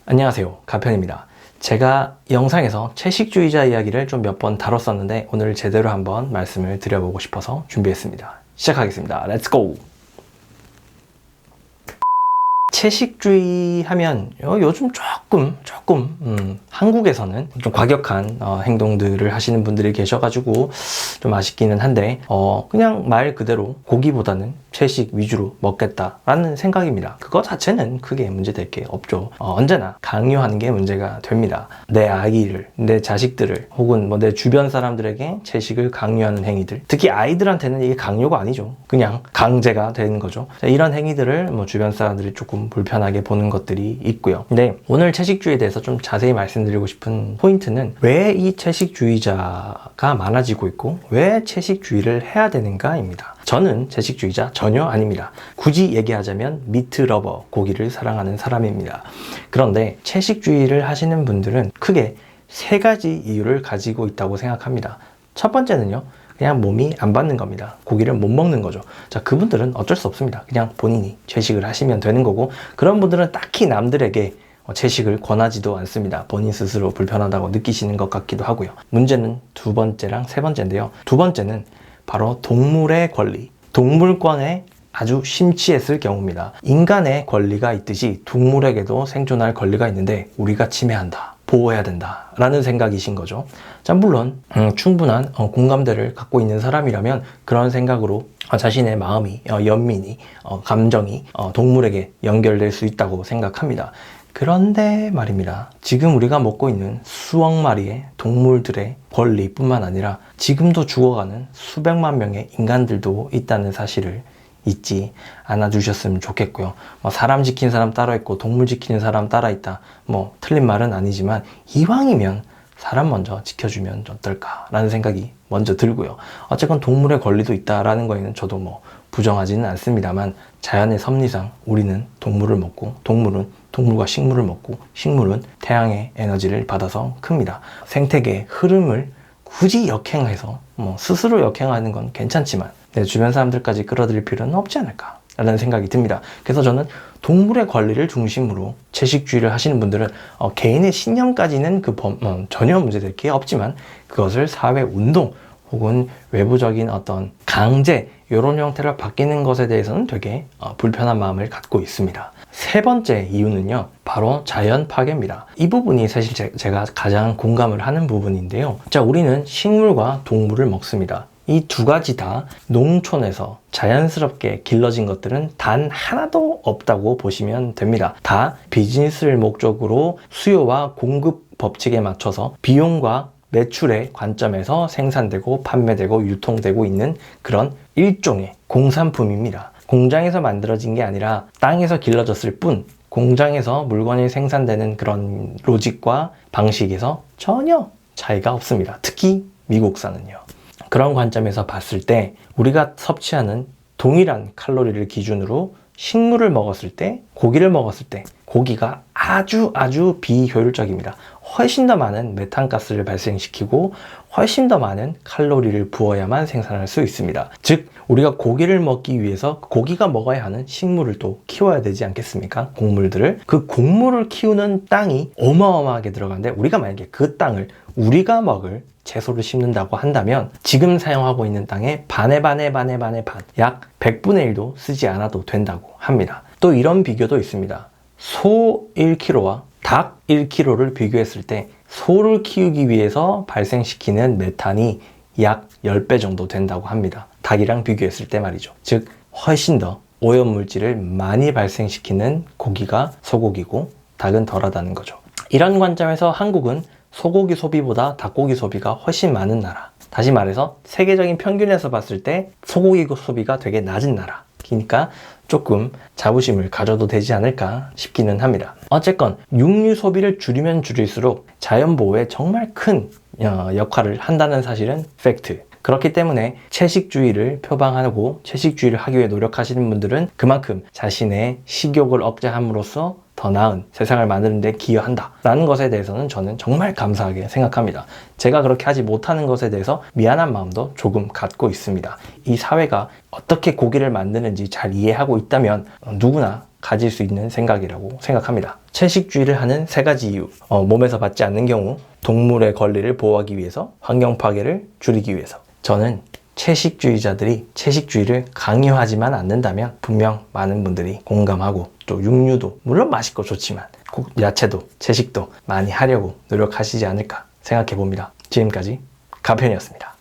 안녕하세요, 가편입니다. 제가 영상에서 채식주의자 이야기를 좀 몇 번 다뤘었는데 오늘 제대로 한번 말씀을 드려보고 싶어서 준비했습니다. 시작하겠습니다. 렛츠고! 채식주의 하면 요즘 조금 한국에서는 좀 과격한 행동들을 하시는 분들이 계셔가지고 좀 아쉽기는 한데 그냥 말 그대로 고기보다는 채식 위주로 먹겠다라는 생각입니다. 그거 자체는 크게 문제될 게 없죠. 언제나 강요하는 게 문제가 됩니다. 내 아이를, 내 자식들을 혹은 뭐 내 주변 사람들에게 채식을 강요하는 행위들, 특히 아이들한테는 이게 강요가 아니죠. 그냥 강제가 되는 거죠. 이런 행위들을 뭐 주변 사람들이 조금 불편하게 보는 것들이 있고요. 근데 오늘 채식주의에 대해서 좀 자세히 말씀드리고 싶은 포인트는 왜 이 채식주의자가 많아지고 있고 왜 채식주의를 해야 되는가입니다. 저는 채식주의자 전혀 아닙니다. 굳이 얘기하자면 미트 러버, 고기를 사랑하는 사람입니다. 그런데 채식주의를 하시는 분들은 크게 세 가지 이유를 가지고 있다고 생각합니다. 첫 번째는요, 그냥 몸이 안 받는 겁니다. 고기를 못 먹는 거죠. 자, 그분들은 어쩔 수 없습니다. 그냥 본인이 채식을 하시면 되는 거고, 그런 분들은 딱히 남들에게 채식을 권하지도 않습니다. 본인 스스로 불편하다고 느끼시는 것 같기도 하고요. 문제는 두 번째랑 세 번째인데요. 두 번째는 바로 동물의 권리, 동물권에 아주 심취했을 경우입니다. 인간의 권리가 있듯이 동물에게도 생존할 권리가 있는데 우리가 침해한다, 보호해야 된다 라는 생각이신 거죠. 자, 물론 충분한 공감대를 갖고 있는 사람이라면 그런 생각으로 자신의 마음이, 연민이, 감정이 동물에게 연결될 수 있다고 생각합니다. 그런데 말입니다. 지금 우리가 먹고 있는 수억 마리의 동물들의 권리뿐만 아니라 지금도 죽어가는 수백만 명의 인간들도 있다는 사실을 잊지 않아 주셨으면 좋겠고요. 사람 지키는 사람 따로 있고 동물 지키는 사람 따라 있다. 틀린 말은 아니지만 이왕이면 사람 먼저 지켜주면 어떨까라는 생각이 먼저 들고요. 어쨌건 동물의 권리도 있다라는 거에는 저도 부정하지는 않습니다만 자연의 섭리상 우리는 동물을 먹고 동물은 동물과 식물을 먹고 식물은 태양의 에너지를 받아서 큽니다. 생태계의 흐름을 굳이 역행해서 스스로 역행하는 건 괜찮지만 내 주변 사람들까지 끌어들일 필요는 없지 않을까 라는 생각이 듭니다. 그래서 저는 동물의 권리를 중심으로 채식주의를 하시는 분들은 개인의 신념까지는 전혀 문제될 게 없지만 그것을 사회운동 혹은 외부적인 어떤 강제 이런 형태로 바뀌는 것에 대해서는 되게 불편한 마음을 갖고 있습니다. 세 번째 이유는요, 바로 자연 파괴입니다. 이 부분이 사실 제가 가장 공감을 하는 부분인데요. 자, 우리는 식물과 동물을 먹습니다. 이 두 가지 다 농촌에서 자연스럽게 길러진 것들은 단 하나도 없다고 보시면 됩니다. 다 비즈니스를 목적으로 수요와 공급 법칙에 맞춰서 비용과 매출의 관점에서 생산되고 판매되고 유통되고 있는 그런 일종의 공산품입니다. 공장에서 만들어진 게 아니라 땅에서 길러졌을 뿐 공장에서 물건이 생산되는 그런 로직과 방식에서 전혀 차이가 없습니다. 특히 미국산은요. 그런 관점에서 봤을 때 우리가 섭취하는 동일한 칼로리를 기준으로 식물을 먹었을 때, 고기를 먹었을 때 고기가 아주 비효율적입니다. 훨씬 더 많은 메탄가스를 발생시키고 훨씬 더 많은 칼로리를 부어야만 생산할 수 있습니다. 즉 우리가 고기를 먹기 위해서 고기가 먹어야 하는 식물을 또 키워야 되지 않겠습니까? 곡물들을. 그 곡물을 키우는 땅이 어마어마하게 들어가는데 우리가 만약에 그 땅을 우리가 먹을 채소를 심는다고 한다면 지금 사용하고 있는 땅의 반의 반, 약 100분의 1도 쓰지 않아도 된다고 합니다. 또 이런 비교도 있습니다. 소 1kg와 닭 1kg를 비교했을 때 소를 키우기 위해서 발생시키는 메탄이 약 10배 정도 된다고 합니다. 닭이랑 비교했을 때 말이죠. 즉 훨씬 더 오염물질을 많이 발생시키는 고기가 소고기고 닭은 덜하다는 거죠. 이런 관점에서 한국은 소고기 소비보다 닭고기 소비가 훨씬 많은 나라. 다시 말해서 세계적인 평균에서 봤을 때 소고기 소비가 되게 낮은 나라. 그러니까 조금 자부심을 가져도 되지 않을까 싶기는 합니다. 어쨌건 육류 소비를 줄이면 줄일수록 자연보호에 정말 큰 역할을 한다는 사실은 팩트. 그렇기 때문에 채식주의를 표방하고 채식주의를 하기 위해 노력하시는 분들은 그만큼 자신의 식욕을 억제함으로써 더 나은 세상을 만드는 데 기여한다 라는 것에 대해서는 저는 정말 감사하게 생각합니다. 제가 그렇게 하지 못하는 것에 대해서 미안한 마음도 조금 갖고 있습니다. 이 사회가 어떻게 고기를 만드는지 잘 이해하고 있다면 누구나 가질 수 있는 생각이라고 생각합니다. 채식주의를 하는 세 가지 이유. 몸에서 받지 않는 경우, 동물의 권리를 보호하기 위해서, 환경 파괴를 줄이기 위해서. 저는 채식주의자들이 채식주의를 강요하지만 않는다면 분명 많은 분들이 공감하고, 또 육류도 물론 맛있고 좋지만 꼭 야채도 채식도 많이 하려고 노력하시지 않을까 생각해 봅니다. 지금까지 가편이었습니다.